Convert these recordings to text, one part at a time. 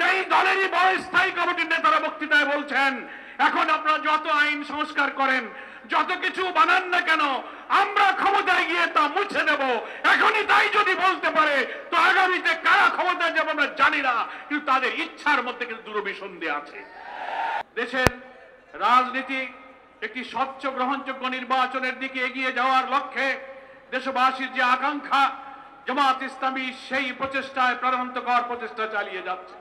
এই দলেরই স্থায়ী কমিটির নেতারা বক্তৃতায় বলছেন এখন আপনারা যত আইন সংস্কার করেন, যত কিছু বানান না কেন, আমরা ক্ষমতায় গিয়ে তা মুছে দেব। এখনই তাই যদি বলতে পারে তো আগামীতে কারা ক্ষমতায় যাবে আমরা জানি না, কিন্তু তাদের ইচ্ছার মধ্যে কিন্তু দুরভিসন্ধি আছে। দেশের রাজনীতি একটি স্বচ্ছ গ্রহণযোগ্য নির্বাচনের দিকে এগিয়ে যাওয়ার লক্ষ্যে দেশবাসীর যে আকাঙ্ক্ষা, জামাত ইসলামী সেই প্রচেষ্টায় প্রাণান্তকর প্রচেষ্টা চালিয়ে যাচ্ছে।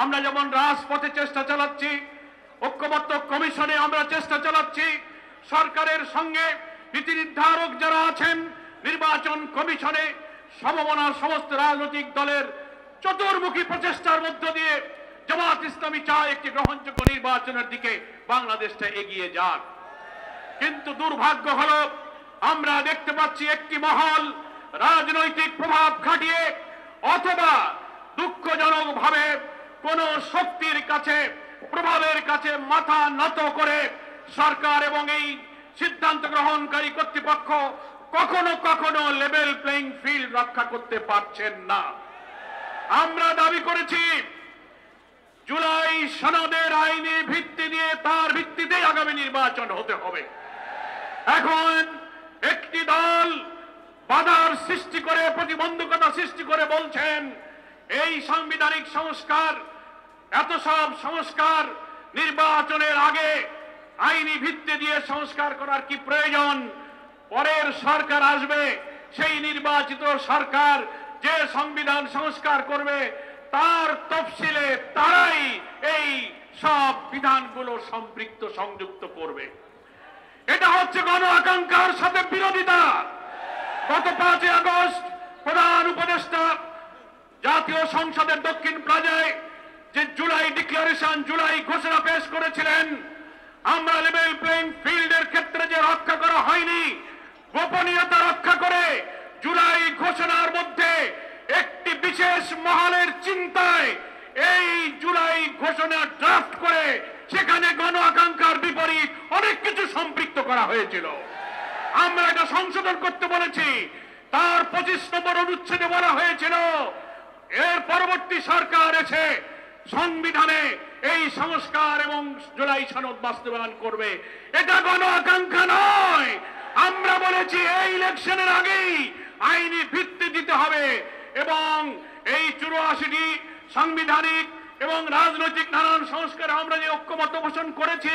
আমরা যেমন রাজপথে চেষ্টা চালাচ্ছি, ঐক্যবদ্ধ কমিশনে আমরা চেষ্টা চালাচ্ছি, সরকারের সঙ্গে নীতি নির্ধারক যারা আছেন নির্বাচন কমিশনে সমমনার সমস্ত রাজনৈতিক দলের চতুর্মুখী প্রচেষ্টার মধ্য দিয়ে জামাত ইসলামী চায় একটি গ্রহণযোগ্য নির্বাচনের দিকে বাংলাদেশটা এগিয়ে যাক। কিন্তু দুর্ভাগ্য হলো আমরা দেখতে পাচ্ছি একটি মহল রাজনৈতিক প্রভাব খাটিয়ে অথবা দুঃখজনকভাবে কোন শক্তির কাছে, প্রভাবের কাছে মাথা নত করে সরকার এবং এই সিদ্ধান্ত গ্রহণকারী কর্তৃপক্ষ কখনো কখনো লেভেল প্লেইং ফিল্ড রক্ষা করতে পারছেন না। আমরা দাবি করেছি জুলাই সনদের আইনি ভিত্তি দিয়ে তার ভিত্তিতেই আগামী নির্বাচন হতে হবে। এখন একটি দল বাধার সৃষ্টি করে, প্রতিবন্ধকতা সৃষ্টি করে বলছেন এই সাংবিধানিক সংস্কার, এত সব সংস্কার নির্বাচনের আগে আইনি ভিত্তি দিয়ে সংস্কার করার কি প্রয়োজন? পরের সরকার আসবে, সেই নির্বাচিত সরকার যে সংবিধান সংস্কার করবে তার তফসিলে তারাই এই সব বিধানগুলো সম্পৃক্ত সংযুক্ত করবে। এটা হচ্ছে গণ আকাঙ্ক্ষার সাথে বিরোধিতা। গত 5 আগস্ট প্রধান উপদেষ্টা জাতীয় সংসদের দক্ষিণ প্লাজায় যে জুলাই ডিক্লারেশন, জুলাই ঘোষণা পেশ করেছিলেন, আমরা লেভেল প্লেইং ফিল্ডের ক্ষেত্রে যে রক্ষা করা হয়নি, গোপনীয়তা রক্ষা করে জুলাই ঘোষণার মধ্যে একটি বিশেষ মহলের চিন্তায় এই জুলাই ঘোষণা ড্রাফট করে সেখানে গণ আকাঙ্ক্ষার বিপরীত অনেক কিছু সম্পৃক্ত করা হয়েছিল। আমরা এটা সংশোধন করতে বলেছি। তার 25 নম্বর অনুচ্ছেদে বলা হয়েছিল এর পরবর্তী সরকার এসে সংবিধানে এই সংস্কার এবং জুলাই সনদ বাস্তবায়ন করবে। এটা গণ আকাঙ্ক্ষা নয়। আমরা বলেছি এই ইলেকশনের আগেই আইনি ভিত্তি দিতে হবে এবং এই 84টি সাংবিধানিক এবং রাজনৈতিক নানান সংস্কার আমরা যে ঐক্যমত্য পোষণ করেছি,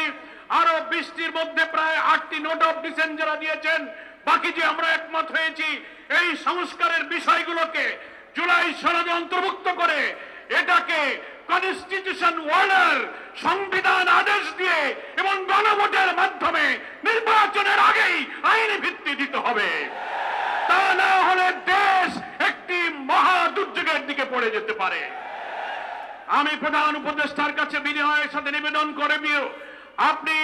আরো 20টির মধ্যে প্রায় 8টি নোট অফ ডিসেন্ট যারা দিয়েছেন, বাকি যে আমরা একমত হয়েছি এই সংস্কারের বিষয়গুলোকে জুলাই সনদে অন্তর্ভুক্ত করে এটাকে কনস্টিটিউশন অর্ডার, সংবিধান আদেশ দিয়ে এবং গণভোটের মাধ্যমে নির্বাচনের আগেই আইনি ভিত্তি দিতে হবে। তা না হলে দেশ একটি মহা দুর্যোগের দিকে পড়ে যেতে পারে। আমি প্রধান উপদেষ্টার কাছে বিনয়ের সাথে নিবেদন করে আপনি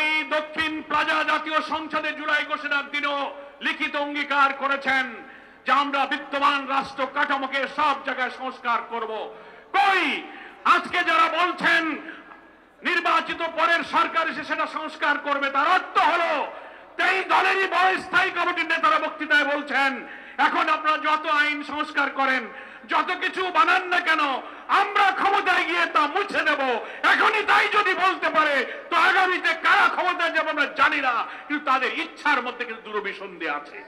এই দক্ষিণ প্লাজা জাতীয় সংসদে জুলাই ঘোষণার দিনও লিখিত অঙ্গীকার করেছেন যে আমরা বিদ্যমান রাষ্ট্র কাঠামোকে সব জায়গায় সংস্কার করব। কই আজকে যারা বলছেন নির্বাচিত পরের সরকার এসে সেটা সংস্কার করবে, তার অর্থ হলো এই দলেরই স্থায়ী কমিটির নেতারা বক্তৃতায় বলছেন এখন আপনারা যত আইন সংস্কার করেন, যত কিছু বানান না কেন, আমরা ক্ষমতায় গিয়ে তা মুছে দেব। এখনই তাই যদি বলতে পারে তো আগামীতে কারা ক্ষমতায় যাবে আমরা জানি না, কিন্তু তাদের ইচ্ছার মধ্যে কিন্তু দুরভিসন্ধি আছে।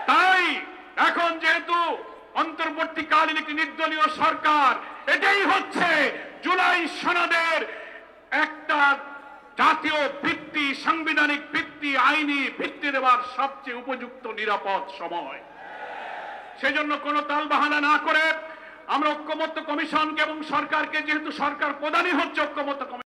তাই এখন যেহেতু অন্তর্বর্তীকালীন একটি নির্দলীয় সরকার, এটাই হচ্ছে জুলাই সনদের একটা জাতীয় ভিত্তি, সাংবিধানিক ভিত্তি, আইনি ভিত্তি দেওয়ার সবচেয়ে উপযুক্ত নিরাপদ সময়। সেজন্য কোনো তালবাহানা না করে আমরা ঐক্যমত্য কমিশনকে এবং সরকারকে, যেহেতু সরকার প্রধানই হচ্ছে ঐক্যমত্য কমিশন,